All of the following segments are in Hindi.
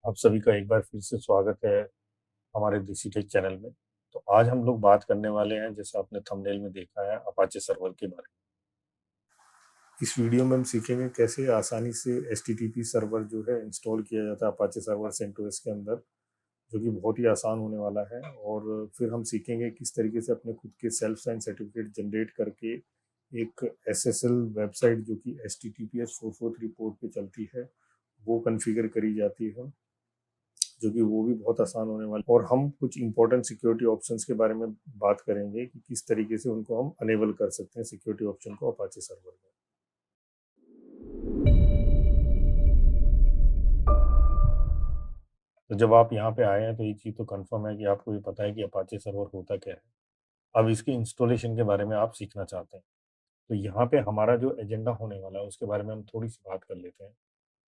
आप सभी का एक बार फिर से स्वागत है हमारे देसी टेक चैनल में। तो आज हम लोग बात करने वाले हैं, जैसा आपने थंबनेल में देखा है, अपाचे सर्वर के बारे में। इस वीडियो में हम सीखेंगे कैसे आसानी से HTTP सर्वर जो है इंस्टॉल किया जाता है अपाचे सर्वर CentOS के अंदर, जो कि बहुत ही आसान होने वाला है। और फिर हम सीखेंगे किस तरीके से अपने खुद के सेल्फ साइन सर्टिफिकेट जनरेट करके एक SSL वेबसाइट जो कि HTTPS 443 पोर्ट पे चलती है वो कॉन्फ़िगर करी जाती है, जो कि वो भी बहुत आसान होने वाला है। और हम कुछ इंपॉर्टेंट सिक्योरिटी ऑप्शंस के बारे में बात करेंगे कि किस तरीके से उनको हम अनेबल कर सकते हैं, सिक्योरिटी ऑप्शन को अपाचे सर्वर में। तो जब आप यहाँ पे आए हैं तो ये चीज़ तो कंफर्म है कि आपको ये पता है कि अपाचे सर्वर होता क्या है। अब इसके इंस्टॉलेशन के बारे में आप सीखना चाहते हैं, तो यहाँ पे हमारा जो एजेंडा होने वाला है उसके बारे में हम थोड़ी सी बात कर लेते हैं।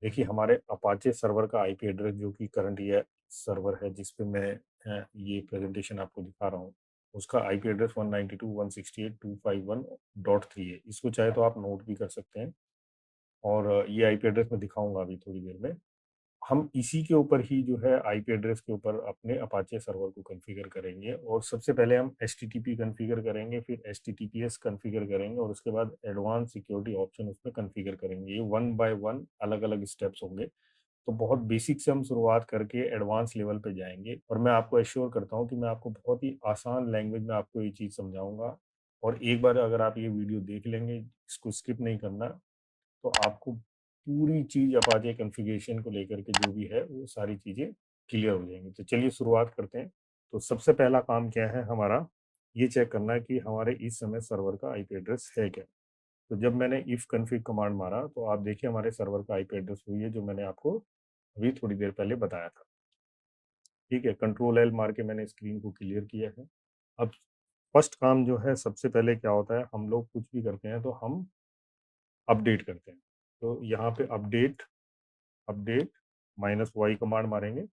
देखिए, हमारे अपाचे सर्वर का आईपी एड्रेस जो कि करंट ये सर्वर है जिस पे मैं ये प्रेजेंटेशन आपको दिखा रहा हूँ, उसका आईपी एड्रेस 192.168.251.3 है। इसको चाहे तो आप नोट भी कर सकते हैं, और ये आईपी एड्रेस मैं दिखाऊंगा अभी थोड़ी देर में। हम इसी के ऊपर ही जो है आईपी एड्रेस के ऊपर अपने अपाचे सर्वर को कॉन्फ़िगर करेंगे, और सबसे पहले हम एचटीटीपी कॉन्फ़िगर करेंगे, फिर एचटीटीपीएस कॉन्फ़िगर करेंगे, और उसके बाद एडवांस सिक्योरिटी ऑप्शन उसमें कॉन्फ़िगर करेंगे। ये वन बाय वन अलग अलग स्टेप्स होंगे। तो बहुत बेसिक से हम शुरुआत करके एडवांस लेवल पे जाएंगे, और मैं आपको एश्योर करता हूँ कि मैं आपको बहुत ही आसान लैंग्वेज में आपको ये चीज़ समझाऊंगा। और एक बार अगर आप ये वीडियो देख लेंगे, इसको स्किप नहीं करना, तो आपको पूरी चीज़ अपाचे कॉन्फ़िगरेशन को लेकर के जो भी है वो सारी चीज़ें क्लियर हो जाएंगी। तो चलिए शुरुआत करते हैं। तो सबसे पहला काम क्या है हमारा, ये चेक करना है कि हमारे इस समय सर्वर का आईपी एड्रेस है क्या। तो जब मैंने इफ कन्फिग कमांड मारा तो आप देखिए हमारे सर्वर का आईपी एड्रेस हुई है, जो मैंने आपको अभी थोड़ी देर पहले बताया था। ठीक है, कंट्रोल एल मार के मैंने स्क्रीन को क्लियर किया है। अब फर्स्ट काम जो है, सबसे पहले क्या होता है, हम लोग कुछ भी करते हैं तो हम अपडेट करते हैं। तो यहाँ पे अपडेट अपडेट -y कमांड मारेंगे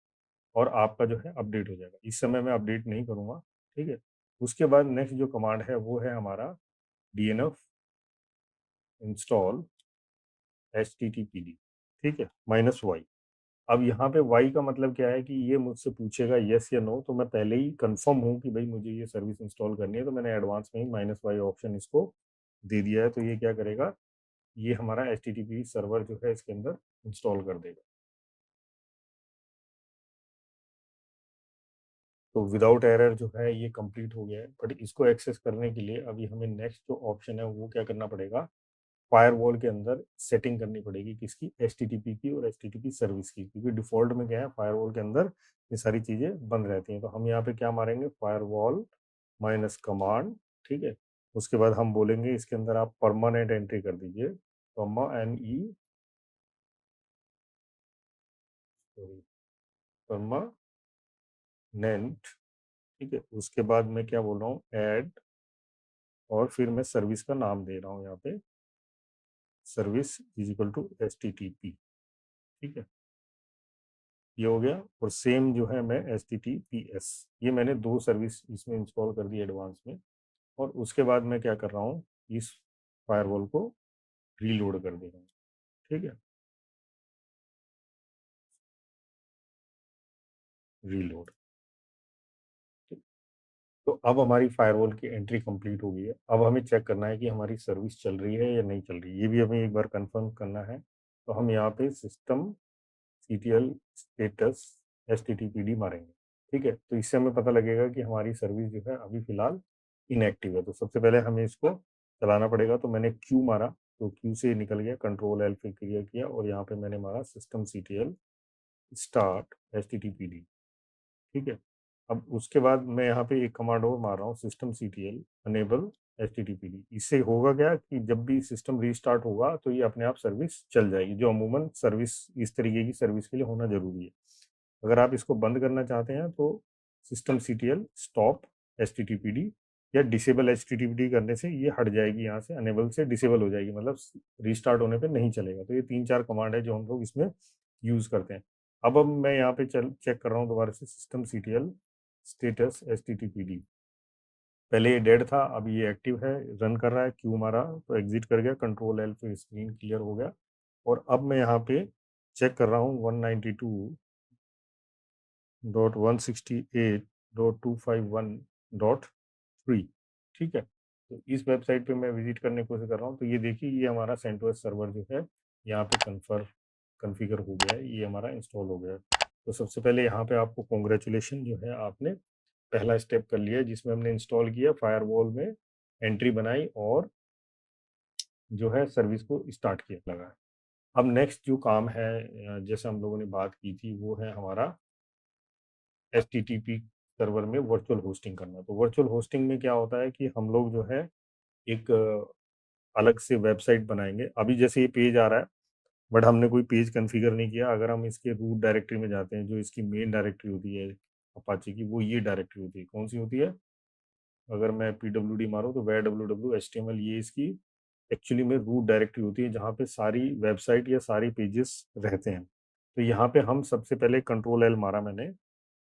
और आपका जो है अपडेट हो जाएगा। इस समय मैं अपडेट नहीं करूँगा। ठीक है, उसके बाद नेक्स्ट जो कमांड है वो है हमारा dnf इंस्टॉल httpd। ठीक है, -y। अब यहाँ पे y का मतलब क्या है कि ये मुझसे पूछेगा यस या नो, तो मैं पहले ही कंफर्म हूँ कि भाई मुझे ये सर्विस इंस्टॉल करनी है, तो मैंने एडवांस में ही -y ऑप्शन इसको दे दिया है। तो ये क्या करेगा, ये हमारा HTTP सर्वर जो है इसके अंदर इंस्टॉल कर देगा। तो विदाउट एरर जो है ये कंप्लीट हो गया है। बट इसको एक्सेस करने के लिए अभी हमें नेक्स्ट जो ऑप्शन है वो क्या करना पड़ेगा, फायरवॉल के अंदर सेटिंग करनी पड़ेगी, किसकी, HTTP की और HTTP सर्विस की, क्योंकि डिफॉल्ट में क्या है, फायरवॉल के अंदर ये सारी चीज़ें बंद रहती हैं। तो हम यहाँ पे क्या मारेंगे, फायरवॉल माइनस कमांड। ठीक है, उसके बाद हम बोलेंगे इसके अंदर आप परमानेंट एंट्री कर दीजिए, परमानेंट। ठीक है, उसके बाद मैं क्या बोल रहा हूँ, ऐड, और फिर मैं सर्विस का नाम दे रहा हूँ यहाँ पे, service is equal to HTTP। ठीक है, ये हो गया। और सेम जो है मैं HTTPS, ये मैंने दो सर्विस इसमें इंस्टॉल कर दी एडवांस में। और उसके बाद मैं क्या कर रहा हूँ, इस फायरवॉल को रीलोड कर दे रहा हूँ। ठीक है, रीलोड। तो अब हमारी फायरवॉल की एंट्री कंप्लीट हो गई है। अब हमें चेक करना है कि हमारी सर्विस चल रही है या नहीं चल रही है, ये भी हमें एक बार कंफर्म करना है। तो हम यहाँ पे सिस्टम CTL स्टेटस HTTPD मारेंगे। ठीक है, तो इससे हमें पता लगेगा कि हमारी सर्विस जो है अभी फिलहाल इनएक्टिव है। तो सबसे पहले हमें इसको चलाना पड़ेगा। तो मैंने क्यू मारा, तो क्यू से निकल गया, कंट्रोल एल पे क्लियर किया, और यहाँ पे मैंने मारा सिस्टम CTL स्टार्ट HTTPD। ठीक है, अब उसके बाद मैं यहाँ पे एक कमांड और मार रहा हूँ, सिस्टम CTL अनेबल HTTPD। इससे होगा क्या कि जब भी सिस्टम रीस्टार्ट होगा तो ये अपने आप सर्विस चल जाएगी, जो अमूमन सर्विस इस तरीके की सर्विस के लिए होना जरूरी है। अगर आप इसको बंद करना चाहते हैं तो सिस्टम CTL स्टॉप HTTPD या डिसेबल HTTPD करने से ये हट जाएगी, यहाँ से अनेबल से डिसेबल हो जाएगी, मतलब रीस्टार्ट होने पे नहीं चलेगा। तो ये तीन चार कमांड है जो हम लोग इसमें यूज़ करते हैं। अब मैं यहाँ पे चेक कर रहा हूँ दोबारा से, सिस्टम CTL स्टेटस HTTPD। पहले ये डेड था, अब ये एक्टिव है, रन कर रहा है। क्यू मारा तो एग्जिट कर गया, कंट्रोल एल पे स्क्रीन क्लियर हो गया। और अब मैं यहाँ पे चेक कर रहा हूँ 168.251.3, ठीक है। तो इस वेबसाइट पे मैं विजिट करने की कोशिश कर रहा हूँ। तो ये देखिए, ये हमारा सेंटोस सर्वर जो है यहाँ पे कन्फिगर हो गया है, ये हमारा इंस्टॉल हो गया है। तो सबसे पहले यहाँ पे आपको कॉन्ग्रेचुलेशन, जो है आपने पहला स्टेप कर लिया है, जिसमें हमने इंस्टॉल किया, फायरवॉल में एंट्री बनाई और जो है सर्विस को स्टार्ट किया लगा है। अब नेक्स्ट जो काम है, जैसे हम लोगों ने बात की थी, वो है हमारा HTTP सर्वर में वर्चुअल होस्टिंग करना। तो वर्चुअल होस्टिंग में क्या होता है कि हम लोग जो है एक अलग से वेबसाइट बनाएंगे। अभी जैसे ये पेज आ रहा है, बट हमने कोई पेज कॉन्फ़िगर नहीं किया। अगर हम इसके रूट डायरेक्टरी में जाते हैं, जो इसकी मेन डायरेक्टरी होती है अपाचे की, वो ये डायरेक्टरी होती है। कौन सी होती है? अगर मैं pwd मारूँ तो where www html, ये इसकी एक्चुअली में रूट डायरेक्टरी होती है, जहाँ पे सारी वेबसाइट या सारी पेजेस रहते हैं। तो यहाँ पे हम सबसे पहले कंट्रोल एल मारा मैंने,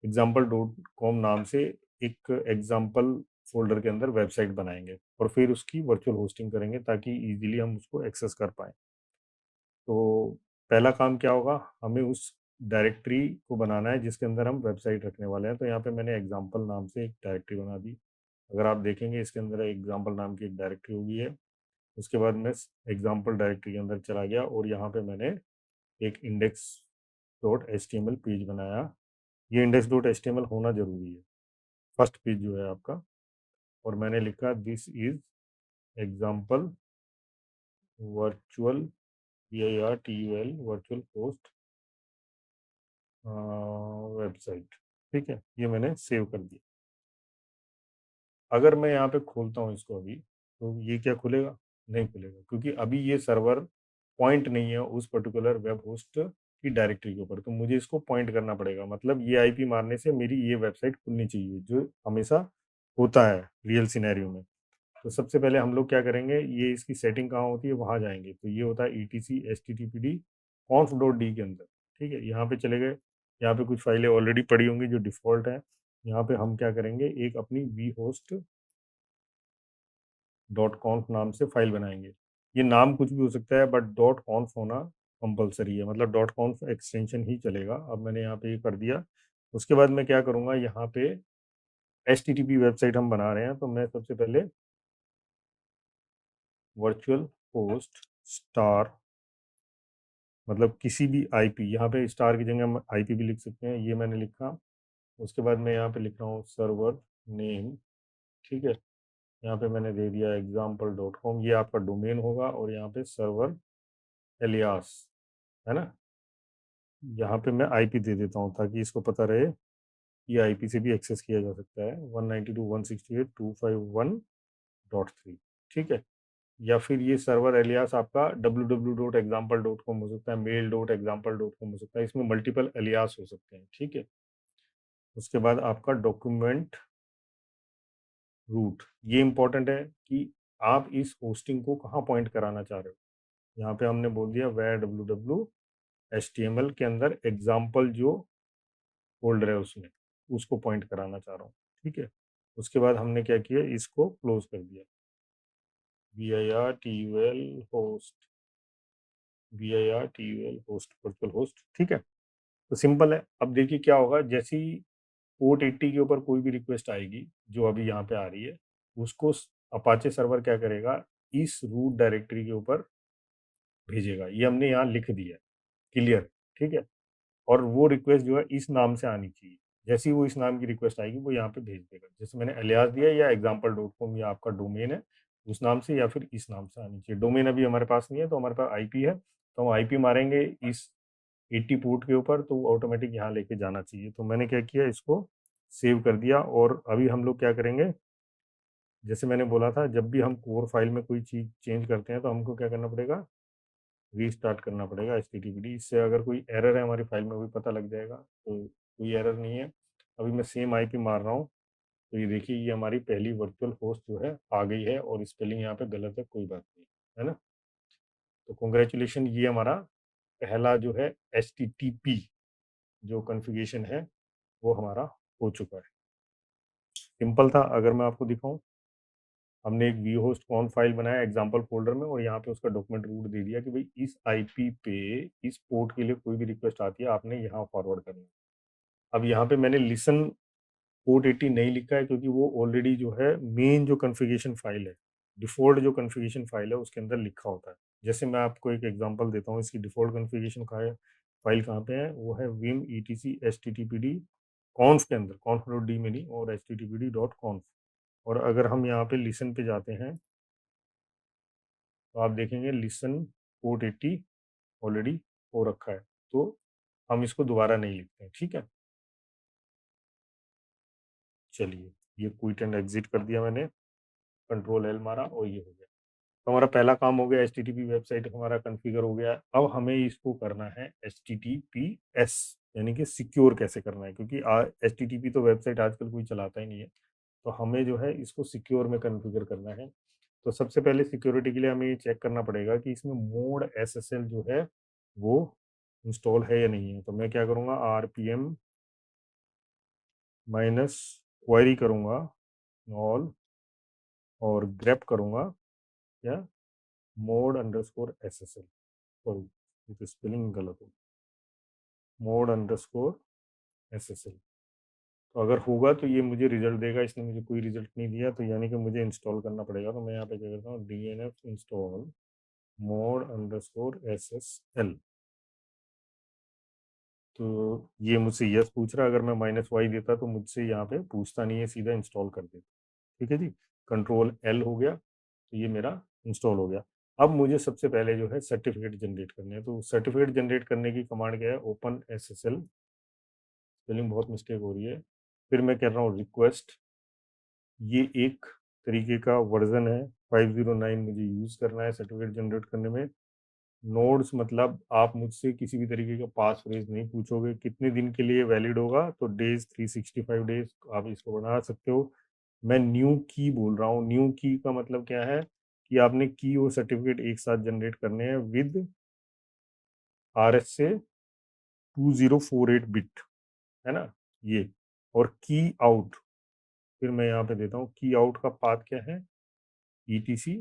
example.com नाम से एक एग्जाम्पल फोल्डर के अंदर वेबसाइट बनाएंगे और फिर उसकी वर्चुअल होस्टिंग करेंगे, ताकि इजीली हम उसको एक्सेस कर पाएँ। तो पहला काम क्या होगा, हमें उस डायरेक्टरी को बनाना है जिसके अंदर हम वेबसाइट रखने वाले हैं। तो यहाँ पे मैंने एग्जाम्पल नाम से एक डायरेक्टरी बना दी। अगर आप देखेंगे, इसके अंदर एग्जाम्पल नाम की एक डायरेक्टरी होगी है। उसके बाद मैं एग्जाम्पल डायरेक्टरी के अंदर चला गया और यहाँ पे मैंने एक index dot H T M L page बनाया। ये index dot H T M L होना ज़रूरी है, फर्स्ट पेज जो है आपका। और मैंने लिखा this is example virtual VIRTUL virtual host website, ठीक है। ये मैंने सेव कर दिया। अगर मैं यहाँ पे खोलता हूँ इसको अभी, तो ये क्या खुलेगा? नहीं खुलेगा, क्योंकि अभी ये सर्वर पॉइंट नहीं है उस पर्टिकुलर वेब होस्ट की डायरेक्टरी के ऊपर। तो मुझे इसको पॉइंट करना पड़ेगा, मतलब ये आईपी मारने से मेरी ये वेबसाइट खुलनी चाहिए, जो हमेशा होता है रियल सिनेरियो में। तो सबसे पहले हम लोग क्या करेंगे, ये इसकी सेटिंग कहाँ होती है, वहाँ जाएंगे। तो ये होता है etc httpd के अंदर, ठीक है। यहाँ पे चले गए, यहाँ पे कुछ फाइलें ऑलरेडी पड़ी होंगी जो डिफ़ॉल्ट है। यहाँ पे हम क्या करेंगे, एक अपनी vhost.conf नाम से फाइल बनाएंगे। ये नाम कुछ भी हो सकता है, बट डॉट कॉन्फ होना कंपलसरी है, मतलब डॉट कॉन्फ एक्सटेंशन ही चलेगा। अब मैंने यहाँ पे ये कर दिया। उसके बाद मैं क्या करूँगा, यहाँ पे HTTP वेबसाइट हम बना रहे हैं, तो मैं सबसे पहले वर्चुअल होस्ट स्टार, मतलब किसी भी आईपी, यहाँ पे स्टार की जगह हम आईपी भी लिख सकते हैं, ये मैंने लिखा। उसके बाद मैं यहाँ पे लिख रहा हूँ सर्वर नेम, ठीक है। यहाँ पे मैंने दे दिया example.com, ये आपका डोमेन होगा। और यहाँ पे सर्वर एलियास, है ना। यहाँ पे मैं आईपी दे देता हूँ ताकि इसको पता रहे, ये आईपी से भी एक्सेस किया जा सकता है, 192.168.251.3, ठीक है। या फिर ये सर्वर एलियास आपका www.example.com हो सकता है, mail.example.com हो सकता है, इसमें मल्टीपल एलियास हो सकते हैं, ठीक है। उसके बाद आपका डॉक्यूमेंट रूट, ये इंपॉर्टेंट है कि आप इस होस्टिंग को कहाँ पॉइंट कराना चाह रहे हो। यहाँ पे हमने बोल दिया where www HTML के अंदर एग्जाम्पल जो फोल्डर है उसमें, उसको पॉइंट कराना चाह रहा हूँ, ठीक है। उसके बाद हमने क्या किया, इसको क्लोज कर दिया, VIRTUL host, VIRTUL host virtual host, ठीक है। तो सिंपल है। अब देखिए क्या होगा, जैसे ही पोर्ट 80 के ऊपर कोई भी रिक्वेस्ट आएगी, जो अभी यहाँ पे आ रही है, उसको अपाचे सर्वर क्या करेगा, इस रूट डायरेक्टरी के ऊपर भेजेगा। ये हमने यहाँ लिख दिया, क्लियर, ठीक है। और वो रिक्वेस्ट जो है इस नाम से आनी चाहिए। जैसे ही वो इस नाम की रिक्वेस्ट आएगी, वो यहाँ पे भेज देगा। जैसे मैंने एलियास दिया, या example.com, या आपका डोमेन है, उस नाम से या फिर इस नाम से आनी चाहिए। डोमेन अभी हमारे पास नहीं है, तो हमारे पास आईपी है, तो हम आईपी मारेंगे इस 80 पोर्ट के ऊपर, तो ऑटोमेटिक यहाँ लेके जाना चाहिए। तो मैंने क्या किया, इसको सेव कर दिया। और अभी हम लोग क्या करेंगे, जैसे मैंने बोला था, जब भी हम कोर फाइल में कोई चीज़ चेंज करते हैं, तो हमको क्या करना पड़ेगा, रीस्टार्ट करना पड़ेगा HTTPD। इससे अगर कोई एरर है हमारी फाइल में, वो भी पता लग जाएगा। तो कोई एरर नहीं है। अभी मैं सेम आईपी मार रहा हूँ, तो ये देखिए, ये हमारी पहली वर्चुअल होस्ट जो है आ गई है, और स्पेलिंग यहाँ पे गलत है, कोई बात नहीं, है ना। तो कॉन्ग्रेचुलेशन, ये हमारा पहला जो है HTTP जो कॉन्फ़िगरेशन है, वो हमारा हो चुका है। सिंपल था। अगर मैं आपको दिखाऊं, हमने एक वी होस्ट कॉन फाइल बनाया एग्जाम्पल फोल्डर में, और यहाँ पे उसका डॉक्यूमेंट रूट दे दिया कि भाई इस आईपी पे इस पोर्ट के लिए कोई भी रिक्वेस्ट आती है, आपने यहाँ फॉरवर्ड करना है। अब यहाँ पे मैंने लिसन पोर्ट 80 नहीं लिखा है क्योंकि वो ऑलरेडी जो है मेन जो कॉन्फ़िगरेशन फाइल है, डिफ़ॉल्ट जो कॉन्फ़िगरेशन फाइल है उसके अंदर लिखा होता है। जैसे मैं आपको एक एग्ज़ाम्पल देता हूँ, इसकी डिफ़ॉल्ट कॉन्फ़िगरेशन कहाँ है, फाइल कहाँ पे है, वो है vim etc httpd conf के अंदर, conf.d में नहीं, और httpd.conf। और अगर हम यहाँ पे लिसन पे जाते हैं तो आप देखेंगे लिसन पोर्ट 80 ऑलरेडी हो रखा है, तो हम इसको दोबारा नहीं लिखते हैं, ठीक है। चलिए, ये क्विट एंड एग्जिट कर दिया मैंने, कंट्रोल एल मारा और ये हो गया। तो हमारा पहला काम हो गया, एचटीटीपी वेबसाइट हमारा कॉन्फ़िगर हो गया। अब हमें इसको करना है एचटीटीपीएस, यानी कि सिक्योर कैसे करना है, क्योंकि एचटीटीपी तो वेबसाइट आजकल कोई चलाता ही नहीं है, तो हमें जो है इसको सिक्योर में कॉन्फ़िगर करना है। तो सबसे पहले सिक्योरिटी के लिए हमें ये चेक करना पड़ेगा कि इसमें मोड एसएसएल जो है वो इंस्टॉल है या नहीं है। तो मैं क्या करूँगा, आरपीएम माइनस क्वेरी करूँगा ऑल, और ग्रेप करूँगा या मोड अंडरस्कोर एसएसएल, सॉरी ये तो स्पेलिंग गलत हो, मोड अंडरस्कोर एसएसएल। तो अगर होगा तो ये मुझे रिजल्ट देगा, इसने मुझे कोई रिजल्ट नहीं दिया, तो यानी कि मुझे इंस्टॉल करना पड़ेगा। तो मैं यहाँ पे क्या करता हूँ, DNF install mode underscore SSL. तो ये मुझसे यस पूछ रहा है, अगर मैं माइनस वाई देता तो मुझसे यहाँ पे पूछता नहीं है, सीधा इंस्टॉल कर देता। ठीक है जी, कंट्रोल एल हो गया, तो ये मेरा इंस्टॉल हो गया। अब मुझे सबसे पहले जो है सर्टिफिकेट जनरेट करने हैं। तो सर्टिफिकेट जनरेट करने की कमांड क्या है, ओपन एसएसएल, स्पेलिंग बहुत मिस्टेक हो रही है, फिर मैं कर रहा हूँ रिक्वेस्ट। ये एक तरीके का वर्जन है, 509 मुझे यूज़ करना है सर्टिफिकेट जनरेट करने में। नोड्स मतलब आप मुझसे किसी भी तरीके का पास फ्रेज नहीं पूछोगे, कितने दिन के लिए वैलिड होगा, तो डेज 365 डेज आप इसको बना सकते हो। मैं न्यू की बोल रहा हूँ, न्यू की का मतलब क्या है कि आपने की और सर्टिफिकेट एक साथ जनरेट करने हैं विद आर एस से 2048 बिट, है ना ये। और की आउट, फिर मैं यहाँ पे देता हूँ की आउट का पाथ क्या है, ई T C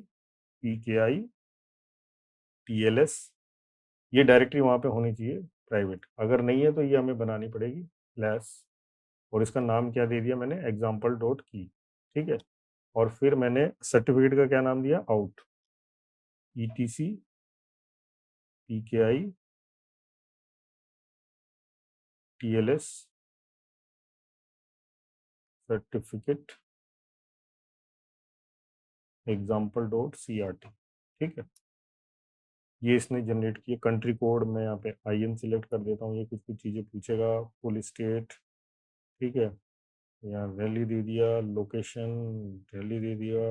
P K I T L S, ये डायरेक्टरी वहाँ पे होनी चाहिए प्राइवेट, अगर नहीं है तो ये हमें बनानी पड़ेगी स्लैश, और इसका नाम क्या दे दिया मैंने, एग्जाम्पल डॉट की, ठीक है। और फिर मैंने सर्टिफिकेट का क्या नाम दिया, out, E T C P K I T L S certificate example dot C R T, ठीक है। ये इसने जनरेट किया। कंट्री कोड मैं यहाँ पे आई एन सिलेक्ट कर देता हूँ, ये कुछ कुछ चीज़ें पूछेगा, फुल स्टेट, ठीक है, यहाँ दिल्ली दे दिया, लोकेशन दिल्ली दे दिया,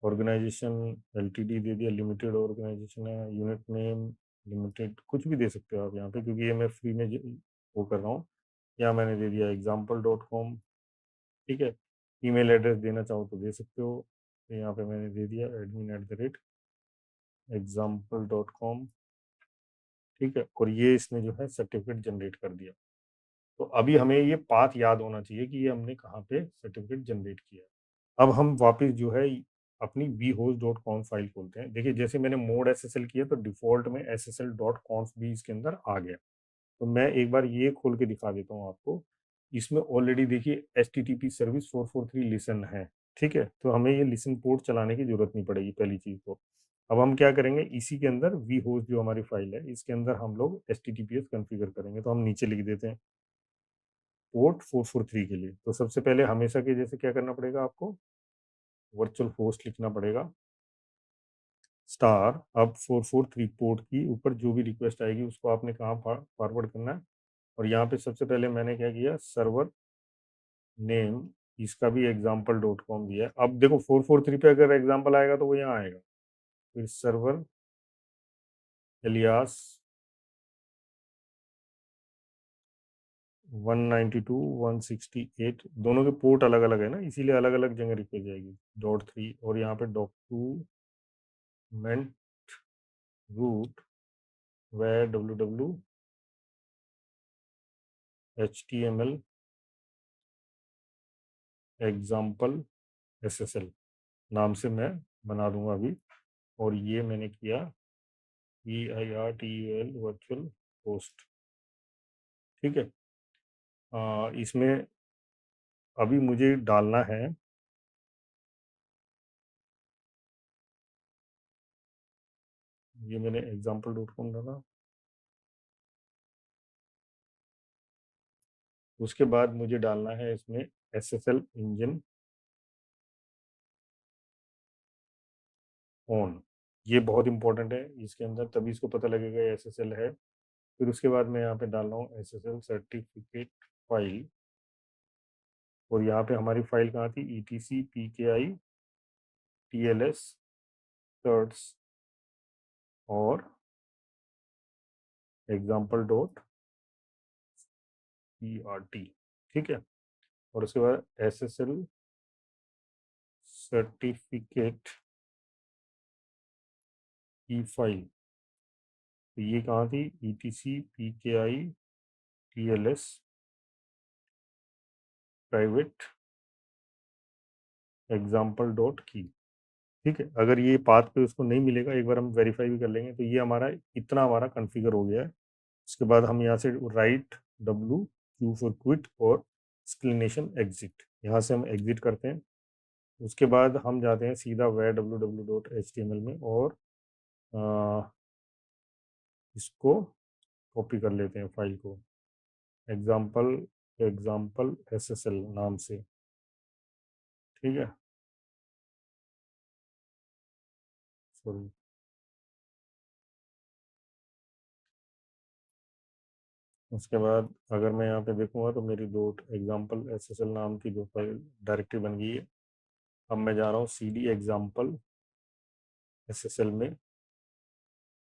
ऑर्गेनाइजेशन एलटीडी दे दिया, लिमिटेड ऑर्गेनाइजेशन है, यूनिट नेम लिमिटेड, कुछ भी दे सकते हो आप यहाँ पे, क्योंकि ये मैं फ्री में वो कर रहा हूँ। यहाँ मैंने दे दिया example.com, ठीक है। ईमेल एड्रेस देना चाहो तो दे सकते हो, तो यहाँ पे मैंने दे दिया admin@example.com, ठीक है। और ये इसने जो है सर्टिफिकेट जनरेट कर दिया। तो अभी हमें ये पाथ याद होना चाहिए कि ये हमने कहाँ पे सर्टिफिकेट जनरेट किया। अब हम वापस जो है अपनी vhost.conf फाइल खोलते हैं। देखिए जैसे मैंने मोड एसएसएल किया तो डिफॉल्ट में ssl.conf भी इसके अंदर आ गया। तो मैं एक बार ये खोल के दिखा देता हूँ आपको। इसमें ऑलरेडी देखिए एचटीटीपी सर्विस 443 लिसन है, ठीक है। तो हमें ये लिसन पोर्ट चलाने की जरूरत नहीं पड़ेगी पहली चीज तो। अब हम क्या करेंगे, इसी के अंदर vhost जो हमारी फाइल है इसके अंदर हम लोग एचटीटीपीएस कॉन्फ़िगर करेंगे। तो हम नीचे लिख देते हैं पोर्ट 443 के लिए। तो सबसे पहले हमेशा के जैसे क्या करना पड़ेगा आपको, वर्चुअल होस्ट लिखना पड़ेगा स्टार। अब 443 पोर्ट की ऊपर जो भी रिक्वेस्ट आएगी उसको आपने कहाँ फॉरवर्ड करना है। और यहाँ पे सबसे पहले मैंने क्या किया, सर्वर नेम इसका भी example.com दिया है। अब देखो 443 पे अगर एग्जाम्पल आएगा तो वो यहाँ आएगा, फिर सर्वर एलियास 192 168, दोनों के पोर्ट अलग अलग है ना, इसीलिए अलग अलग जगह रिक्वेस्ट जाएगी, .3, और यहाँ पे document root where www html example SSL नाम से मैं बना दूंगा अभी। और ये मैंने किया VIRTUL वर्चुअल होस्ट, ठीक है। इसमें अभी मुझे डालना है, ये मैंने example.com डाला, उसके बाद मुझे डालना है इसमें SSL इंजन ऑन। ये बहुत इंपॉर्टेंट है इसके अंदर, तभी इसको पता लगेगा ये SSL है। फिर उसके बाद मैं यहाँ पे डाल रहा हूँ SSL सर्टिफिकेट फाइल, और यहाँ पे हमारी फाइल कहाँ थी, ETC PKI TLS certs और example.prt, ठीक है। और उसके बाद SSL सर्टिफिकेट की फाइल, तो ये कहाँ थी, ETC PKI TLS private example.key, ठीक है। अगर ये पाथ पे उसको नहीं मिलेगा, एक बार हम वेरीफाई भी कर लेंगे, तो ये हमारा इतना हमारा कॉन्फ़िगर हो गया है। उसके बाद हम यहाँ से right W, Q for quit और एक्सक्लेनेशन एग्जिट, यहाँ से हम एग्जिट करते हैं। उसके बाद हम जाते हैं सीधा www.html में, और इसको कॉपी कर लेते हैं फाइल को, एग्जाम्पल SSL नाम से, ठीक है। सॉरी, उसके बाद अगर मैं यहाँ पे देखूँगा तो मेरी दो एग्जाम्पल SSL नाम की जो फाइल डायरेक्टरी बन गई है। अब मैं जा रहा हूँ CD एग्जाम्पल SSL में,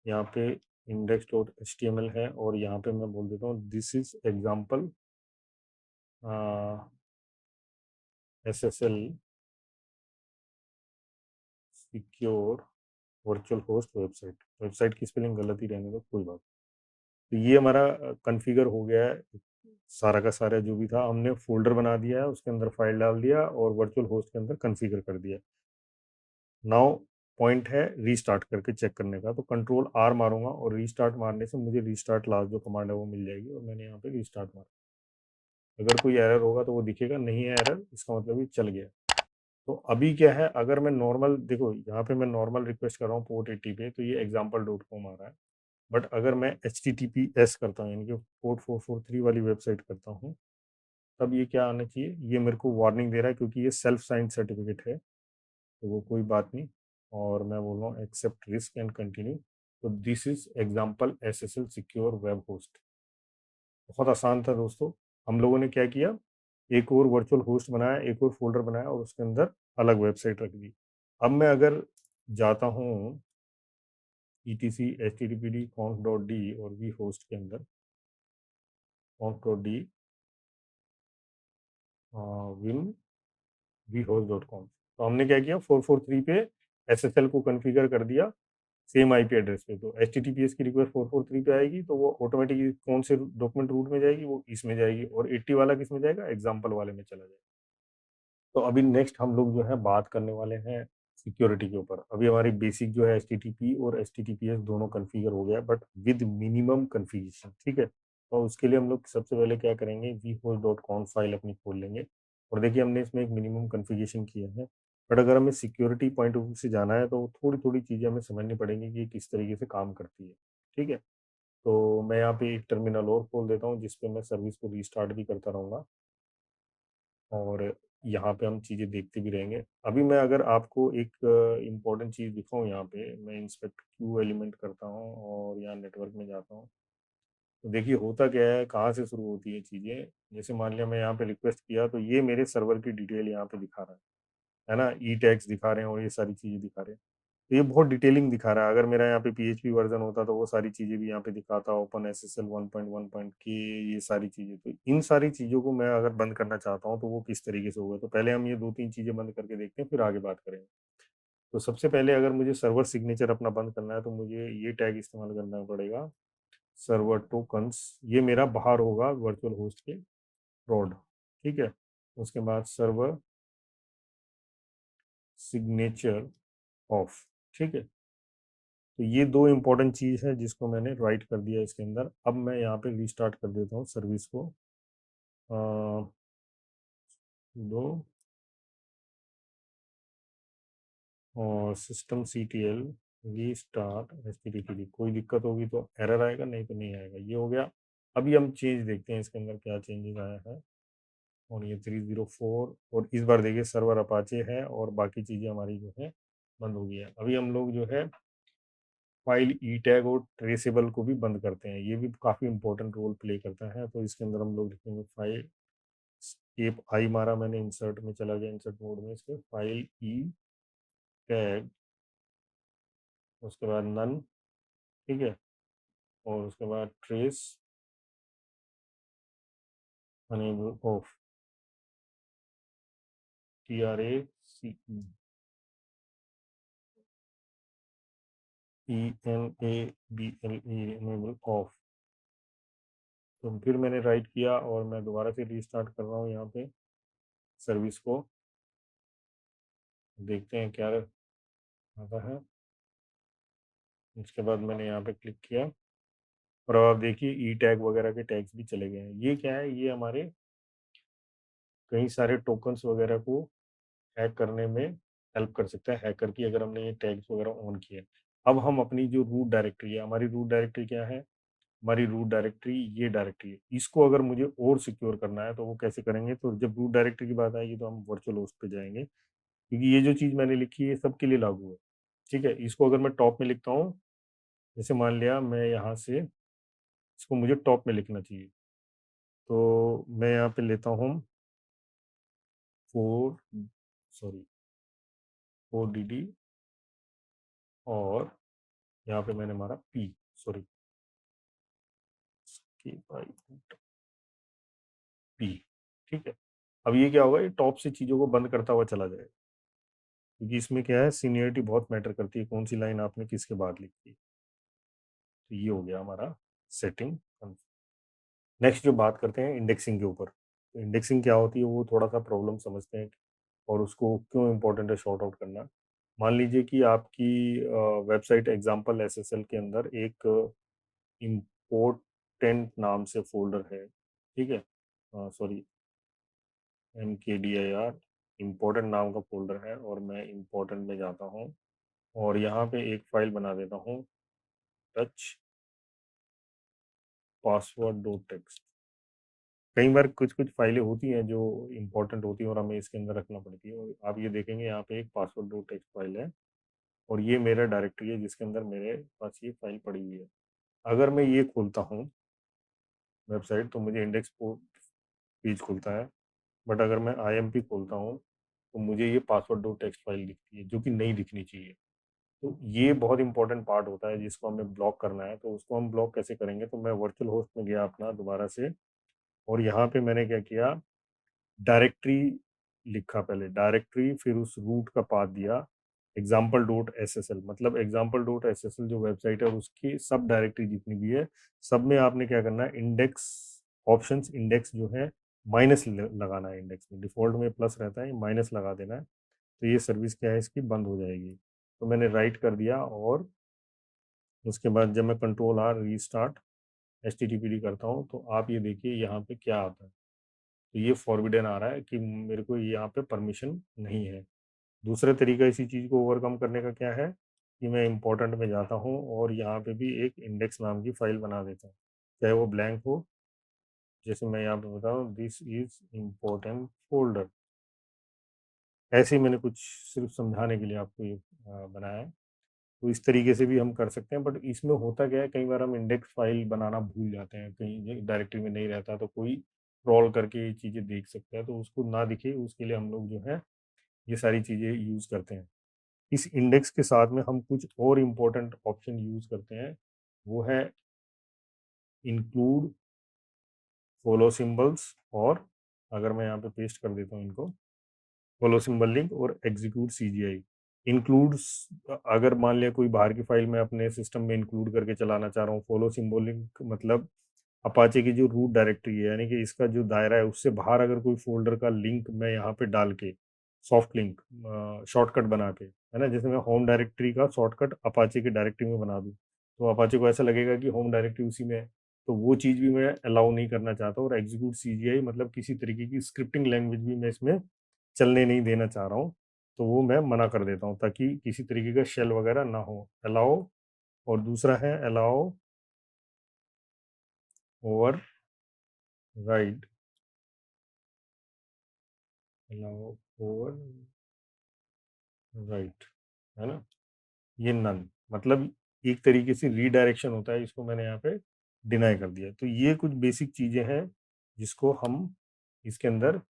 यहाँ पे index.html है, और यहाँ पे मैं बोल देता हूँ this is example SSL secure virtual host website. Website की स्पेलिंग गलत ही रहने दो, कोई बात। तो ये हमारा कॉन्फ़िगर हो गया है, सारा का सारा जो भी था हमने फोल्डर बना दिया है, उसके अंदर फाइल डाल दिया और वर्चुअल होस्ट के अंदर कॉन्फ़िगर कर दिया। नाउ पॉइंट है रीस्टार्ट करके चेक करने का, तो Ctrl+R मारूंगा और रीस्टार्ट मारने से मुझे रीस्टार्ट लास्ट जो कमांड है वो मिल जाएगी, और मैंने यहाँ पे रीस्टार्ट मारा। अगर कोई एरर होगा तो वो दिखेगा, नहीं है एरर, इसका मतलब ये चल गया। तो अभी क्या है, अगर मैं नॉर्मल, देखो यहाँ पे मैं नॉर्मल रिक्वेस्ट कर रहा हूँ पोर्ट 80 पे, तो ये example.com आ रहा है। बट अगर मैं HTTPS करता हूँ, यानी कि पोर्ट 443 वाली वेबसाइट करता हूँ, तब ये क्या आना चाहिए, ये मेरे को वार्निंग दे रहा है क्योंकि ये सेल्फ साइंड सर्टिफिकेट है, तो वो कोई बात नहीं। और मैं बोल रहा हूँ एक्सेप्ट रिस्क एंड कंटिन्यू। तो this is example SSL secure web host. बहुत आसान था दोस्तों। हम लोगों ने क्या किया, एक और वर्चुअल होस्ट बनाया, एक और फोल्डर बनाया, और उसके अंदर अलग वेबसाइट रख दी। अब मैं अगर जाता हूँ ETC HTTPD conf.d और वी होस्ट के अंदर, conf.d विन vhost.com, तो हमने क्या किया, 443 पे SSL को कॉन्फ़िगर कर दिया सेम आईपी एड्रेस पे। तो HTTPS की रिक्वेस्ट 443 पे आएगी, तो वो ऑटोमेटिकली कौन से डॉक्यूमेंट रूट में जाएगी, वो इसमें जाएगी, और 80 वाला किस में जाएगा, एग्जाम्पल वाले में चला जाएगा। तो अभी नेक्स्ट हम लोग जो है बात करने वाले हैं सिक्योरिटी के ऊपर। अभी हमारी बेसिक जो है HTTP और HTTPS दोनों कॉन्फ़िगर हो गया, बट विद मिनिमम कॉन्फ़िगरेशन, ठीक है। तो उसके लिए हम लोग सबसे पहले क्या करेंगे, vhost.conf फाइल अपनी खोल लेंगे, और देखिए हमने इसमें एक मिनिमम कॉन्फ़िगरेशन किया है। बट अगर हमें सिक्योरिटी पॉइंट ऑफ व्यू से जाना है, तो थोड़ी थोड़ी चीज़ें हमें समझनी पड़ेंगी कि किस तरीके से काम करती है, ठीक है। तो मैं यहाँ पे एक टर्मिनल और खोल देता हूँ जिसपे मैं सर्विस को रीस्टार्ट भी करता रहूँगा, और यहाँ पे हम चीज़ें देखते भी रहेंगे। अभी मैं अगर आपको एक इम्पॉर्टेंट चीज़ दिखाऊँ, यहाँ पे मैं इंस्पेक्ट क्यू एलिमेंट करता हूँ और यहाँ नेटवर्क में जाता हूँ, तो देखिए होता क्या है, कहाँ से शुरू होती है चीज़ें। जैसे मान लिया मैं यहाँ पे रिक्वेस्ट किया, तो ये मेरे सर्वर की डिटेल यहाँ पे दिखा रहा है ना, ई टैग्स दिखा रहे हैं और ये सारी चीज़ें दिखा रहे हैं। तो ये बहुत डिटेलिंग दिखा रहा है। अगर मेरा यहाँ पे PHP वर्जन होता तो वो सारी चीज़ें भी यहाँ पे दिखाता, ओपन SSL 1.1.k, ये सारी चीज़ें। तो इन सारी चीज़ों को मैं अगर बंद करना चाहता हूँ तो वो किस तरीके से होगा, तो पहले हम ये दो तीन चीज़ें बंद करके देखते हैं, फिर आगे बात करेंगे। तो सबसे पहले अगर मुझे सर्वर सिग्नेचर अपना बंद करना है, तो मुझे ये टैग इस्तेमाल करना पड़ेगा, सर्वर टोकन्स। ये मेरा बाहर होगा वर्चुअल होस्ट के प्रोड, ठीक है। उसके बाद सर्वर सिग्नेचर ऑफ, ठीक है। तो ये दो इंपॉर्टेंट चीज़ है जिसको मैंने राइट कर दिया इसके अंदर। अब मैं यहाँ पे रीस्टार्ट कर देता हूँ सर्विस को, दो और system CTL V start HTTPD। कोई दिक्कत होगी तो एरर आएगा, नहीं तो नहीं आएगा। ये हो गया। अभी हम चेंज देखते हैं इसके अंदर क्या चेंजेस आया है। और ये 304, और इस बार देखिए सर्वर अपाचे है और बाकी चीज़ें हमारी जो है बंद हो गई है। अभी हम लोग जो है फाइल ई टैग और ट्रेसेबल को भी बंद करते हैं। ये भी काफ़ी इंपॉर्टेंट रोल प्ले करता है। तो इसके अंदर हम लोग लिखेंगे फाइल स्केप आई मारा मैंने, इंसर्ट में चला गया, इंसर्ट मोड में, इसके फाइल ई टैग, उसके बाद नन, ठीक है, और उसके बाद trace enable off, TRACE ENABLE enable off. तो फिर मैंने राइट किया और मैं दोबारा से रीस्टार्ट कर रहा हूँ यहाँ पे सर्विस को। देखते हैं क्या आता है। इसके बाद मैंने यहाँ पे क्लिक किया और अब आप देखिए ई टैग वगैरह के टैग्स भी चले गए हैं। ये क्या है, ये हमारे कई सारे टोकन्स वगैरह को हैक करने में हेल्प कर सकता है, हैकर की, अगर हमने ये टैग्स वगैरह ऑन किए। अब हम अपनी जो रूट डायरेक्टरी है, हमारी रूट डायरेक्टरी क्या है, हमारी रूट डायरेक्टरी ये डायरेक्टरी है। इसको अगर मुझे और सिक्योर करना है तो वो कैसे करेंगे, तो जब रूट डायरेक्टरी की बात आएगी तो हम वर्चुअल होस्ट पे जाएंगे, क्योंकि ये जो चीज़ मैंने लिखी है सबके लिए लागू है। ठीक है, इसको अगर मैं टॉप में लिखता हूँ, जैसे मान लिया मैं यहाँ से, इसको मुझे टॉप में लिखना चाहिए, तो मैं यहाँ पे लेता हूँ 4, सॉरी 4DD, और यहाँ पे मैंने मारा P, सॉरी P, ठीक है। अब ये क्या होगा, ये टॉप से चीज़ों को बंद करता हुआ चला जाएगा, क्योंकि इसमें क्या है, सीनियरिटी बहुत मैटर करती है, कौन सी लाइन आपने किसके बाद लिखी है। तो ये हो गया हमारा सेटिंग। नेक्स्ट जो बात करते हैं इंडेक्सिंग के ऊपर, तो इंडेक्सिंग क्या होती है वो थोड़ा सा प्रॉब्लम समझते हैं और उसको क्यों इम्पोर्टेंट है शॉर्ट आउट करना। मान लीजिए कि आपकी वेबसाइट एग्जाम्पल SSL के अंदर एक इम्पोर्टेंट नाम से फोल्डर है, ठीक है, सॉरी MKDIR, इम्पोर्टेंट नाम का फोल्डर है, और मैं इम्पोर्टेंट में जाता हूँ और यहाँ पे एक फाइल बना देता हूँ, टच पासवर्ड डॉट टेक्स्ट। कई बार कुछ कुछ फाइलें होती हैं जो इंपॉर्टेंट होती हैं और हमें इसके अंदर रखना पड़ती है, और आप ये देखेंगे यहाँ पे एक पासवर्ड डॉट टेक्स्ट फाइल है, और ये मेरा डायरेक्टरी है जिसके अंदर मेरे पास ये फाइल पड़ी हुई है। अगर मैं ये खोलता हूँ वेबसाइट तो मुझे इंडेक्स पेज खुलता है, बट अगर मैं IMP खोलता हूँ तो मुझे ये पासवर्ड डॉट टेक्स्ट फाइल दिखती है, जो कि नहीं दिखनी चाहिए। तो ये बहुत इंपॉर्टेंट पार्ट होता है जिसको हमें ब्लॉक करना है। तो उसको हम ब्लॉक कैसे करेंगे, तो मैं वर्चुअल होस्ट में गया अपना दोबारा से, और यहाँ पे मैंने क्या किया, डायरेक्टरी लिखा, पहले डायरेक्टरी, फिर उस रूट का पाथ दिया example.ssl, मतलब example.ssl जो वेबसाइट है उसकी सब डायरेक्टरी जितनी भी है, सब में आपने क्या करना है, इंडेक्स ऑप्शंस, इंडेक्स जो है माइनस लगाना है। इंडेक्स में डिफॉल्ट में प्लस रहता है, माइनस लगा देना है, तो ये सर्विस क्या है इसकी बंद हो जाएगी। तो मैंने राइट कर दिया, और उसके बाद जब मैं कंट्रोल R रीस्टार्ट HTTPD करता हूँ तो आप ये देखिए यहाँ पे क्या आता है। तो ये फॉरबिडन आ रहा है कि मेरे को यहाँ पे परमिशन नहीं है। दूसरा तरीका इसी चीज़ को ओवरकम करने का क्या है, कि मैं इम्पोर्टेंट में जाता हूँ और यहाँ पे भी एक इंडेक्स नाम की फाइल बना देता हूँ, चाहे वो ब्लैंक हो। जैसे मैं यहाँ पे बताऊँ, दिस इज इम्पोर्टेंट फोल्डर, ऐसे ही मैंने कुछ सिर्फ समझाने के लिए आपको ये बनाया है। तो इस तरीके से भी हम कर सकते हैं, बट इसमें होता क्या है, कई बार हम इंडेक्स फाइल बनाना भूल जाते हैं, कहीं डायरेक्टरी में नहीं रहता, तो कोई ट्रॉल करके ये चीज़ें देख सकता है, तो उसको ना दिखे उसके लिए हम लोग जो है ये सारी चीज़ें यूज़ करते हैं। इस इंडेक्स के साथ में हम कुछ और इम्पोर्टेंट ऑप्शन यूज़ करते हैं, वो है इंक्लूड फॉलो सिंबल्स, और अगर मैं यहाँ पे पेस्ट कर देता हूँ इनको, फॉलो सिंबल लिंक और एग्जीक्यूट CGI। इंक्लूड्स, अगर मान लिया कोई बाहर की फाइल मैं अपने सिस्टम में इंक्लूड करके चलाना चाह रहा हूँ, फॉलो सिंबल लिंक मतलब अपाचे की जो रूट डायरेक्टरी है, यानी कि इसका जो दायरा है उससे बाहर अगर कोई फोल्डर का लिंक मैं यहाँ पे डाल के, सॉफ्ट लिंक शॉर्टकट बना के, है ना, जैसे मैं होम डायरेक्टरी का शॉर्टकट अपाचे की डायरेक्टरी में बना दूँ, तो अपाचे को ऐसा लगेगा कि होम डायरेक्टरी उसी में है। तो वो चीज़ भी मैं अलाउ नहीं करना चाहता, और एग्जीक्यूट सीजीआई मतलब किसी तरीके की स्क्रिप्टिंग लैंग्वेज भी मैं इसमें चलने नहीं देना चाह रहा हूँ। तो वो मैं मना कर देता हूँ ताकि किसी तरीके का शेल वगैरह ना हो। अलाउ, और दूसरा है allow over ride, allow over right, है ना? ये नन मतलब एक तरीके से रीडायरेक्शन होता है, इसको मैंने यहाँ पे डिनाई कर दिया। तो ये कुछ बेसिक चीज़ें हैं जिसको हम इसके अंदर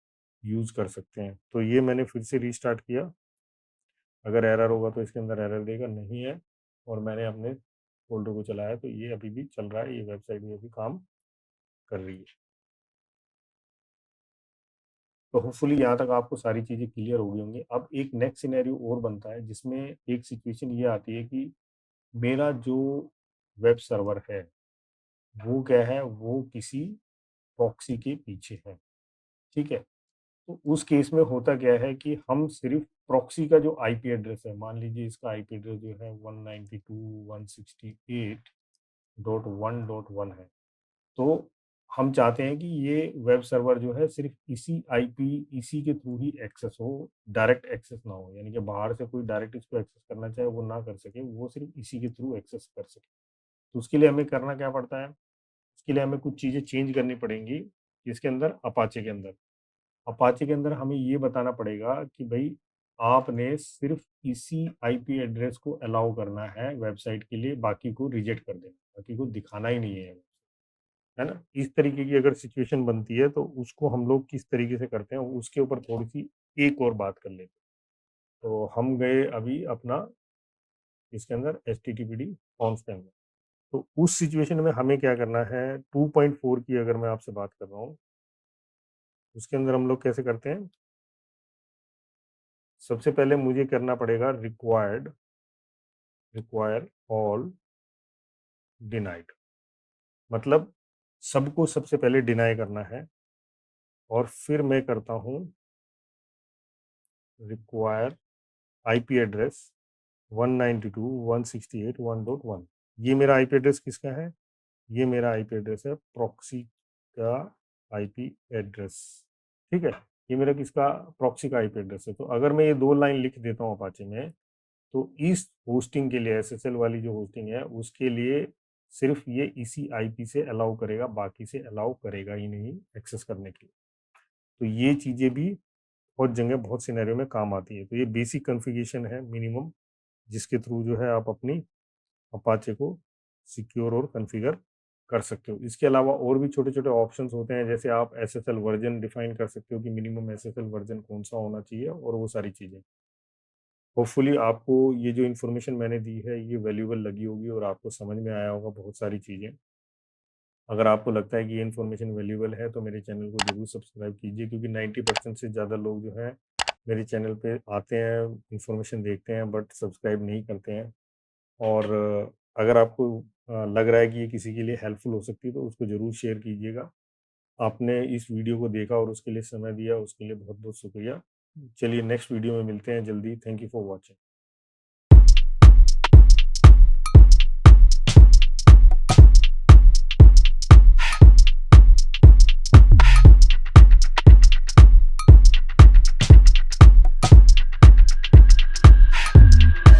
यूज़ कर सकते हैं। तो ये मैंने फिर से रीस्टार्ट किया, अगर एरर होगा तो इसके अंदर एरर देगा, नहीं है और मैंने अपने फ़ोल्डर को चलाया तो ये अभी भी चल रहा है, ये वेबसाइट भी अभी काम कर रही है। तो होपफुली यहाँ तक आपको सारी चीज़ें क्लियर हो गई होंगी। अब एक नेक्स्ट सिनेरियो और बनता है जिसमें एक सिचुएशन ये आती है कि मेरा जो वेब सर्वर है, वो क्या है, वो किसी प्रॉक्सी के पीछे है, ठीक है? तो उस केस में होता क्या है कि हम सिर्फ़ प्रॉक्सी का जो आईपी एड्रेस है, मान लीजिए इसका आईपी एड्रेस जो है 192.168.1.1 है। तो हम चाहते हैं कि ये वेब सर्वर जो है सिर्फ़ इसी आईपी, इसी के थ्रू ही एक्सेस हो, डायरेक्ट एक्सेस ना हो। यानी कि बाहर से कोई डायरेक्ट इसको एक्सेस करना चाहे वो ना कर सके, वो सिर्फ़ इसी के थ्रू एक्सेस कर सके। तो उसके लिए हमें करना क्या पड़ता है? उसके लिए हमें कुछ चीज़ें चेंज करनी पड़ेंगी, किसके अंदर? अपाचे के अंदर। अपाचे के अंदर हमें ये बताना पड़ेगा कि भई आपने सिर्फ़ इसी आईपी एड्रेस को अलाउ करना है वेबसाइट के लिए, बाकी को रिजेक्ट कर देना, बाकी को दिखाना ही नहीं है। है ना? इस तरीके की अगर सिचुएशन बनती है तो उसको हम लोग किस तरीके से करते हैं उसके ऊपर थोड़ी-सी एक और बात कर लेते हैं। तो हम गए अभी अपना इसके अंदर एचटीटीपीडी कॉन्स के अंदर। तो उस सिचुएशन में हमें क्या करना है, 2.4 की अगर मैं आपसे बात कर रहा हूँ, उसके अंदर हम लोग कैसे करते हैं? सबसे पहले मुझे करना पड़ेगा रिक्वायर ऑल डिनाइड, मतलब सबको सबसे पहले डिनाई करना है, और फिर मैं करता हूँ रिक्वायर आईपी एड्रेस 192.168.1.1। ये मेरा आईपी एड्रेस किसका है? ये मेरा आईपी एड्रेस है प्रॉक्सी का आईपी एड्रेस, ठीक है? ये मेरा किसका? प्रॉक्सी का आईपी एड्रेस है। तो अगर मैं ये 2 लाइन लिख देता हूँ अपाचे में, तो इस होस्टिंग के लिए एसएसएल वाली जो होस्टिंग है, उसके लिए सिर्फ़ ये इसी आईपी से अलाउ करेगा, बाकी से अलाउ करेगा ही नहीं एक्सेस करने के लिए। तो ये चीज़ें भी बहुत जगह, बहुत सिनेरियो में काम आती है। तो ये बेसिक कॉन्फ़िगरेशन है मिनिमम, जिसके थ्रू जो है आप अपनी अपाचे को सिक्योर और कॉन्फ़िगर कर सकते हो। इसके अलावा और भी छोटे-छोटे ऑप्शंस होते हैं, जैसे आप एसएसएल वर्ज़न डिफ़ाइन कर सकते हो कि मिनिमम एसएसएल वर्ज़न कौन-सा होना चाहिए, और वो सारी चीज़ें। होपफुली आपको ये जो इन्फॉर्मेशन मैंने दी है, ये वैल्यूएबल लगी होगी और आपको समझ में आया होगा बहुत सारी चीज़ें। अगर आपको लगता है कि ये इन्फॉर्मेशन वैल्यूएबल है, तो मेरे चैनल को ज़रूर सब्सक्राइब कीजिए, क्योंकि 90% से ज़्यादा लोग जो हैं, मेरे चैनल पे आते हैं, इन्फॉर्मेशन देखते हैं, बट सब्सक्राइब नहीं करते हैं। और अगर आपको लग रहा है कि ये किसी के लिए हेल्पफुल हो सकती है, तो उसको ज़रूर शेयर कीजिएगा। आपने इस वीडियो को देखा और उसके लिए समय दिया, उसके लिए बहुत-बहुत शुक्रिया। चलिए नेक्स्ट वीडियो में मिलते हैं जल्दी। Thank you for watching.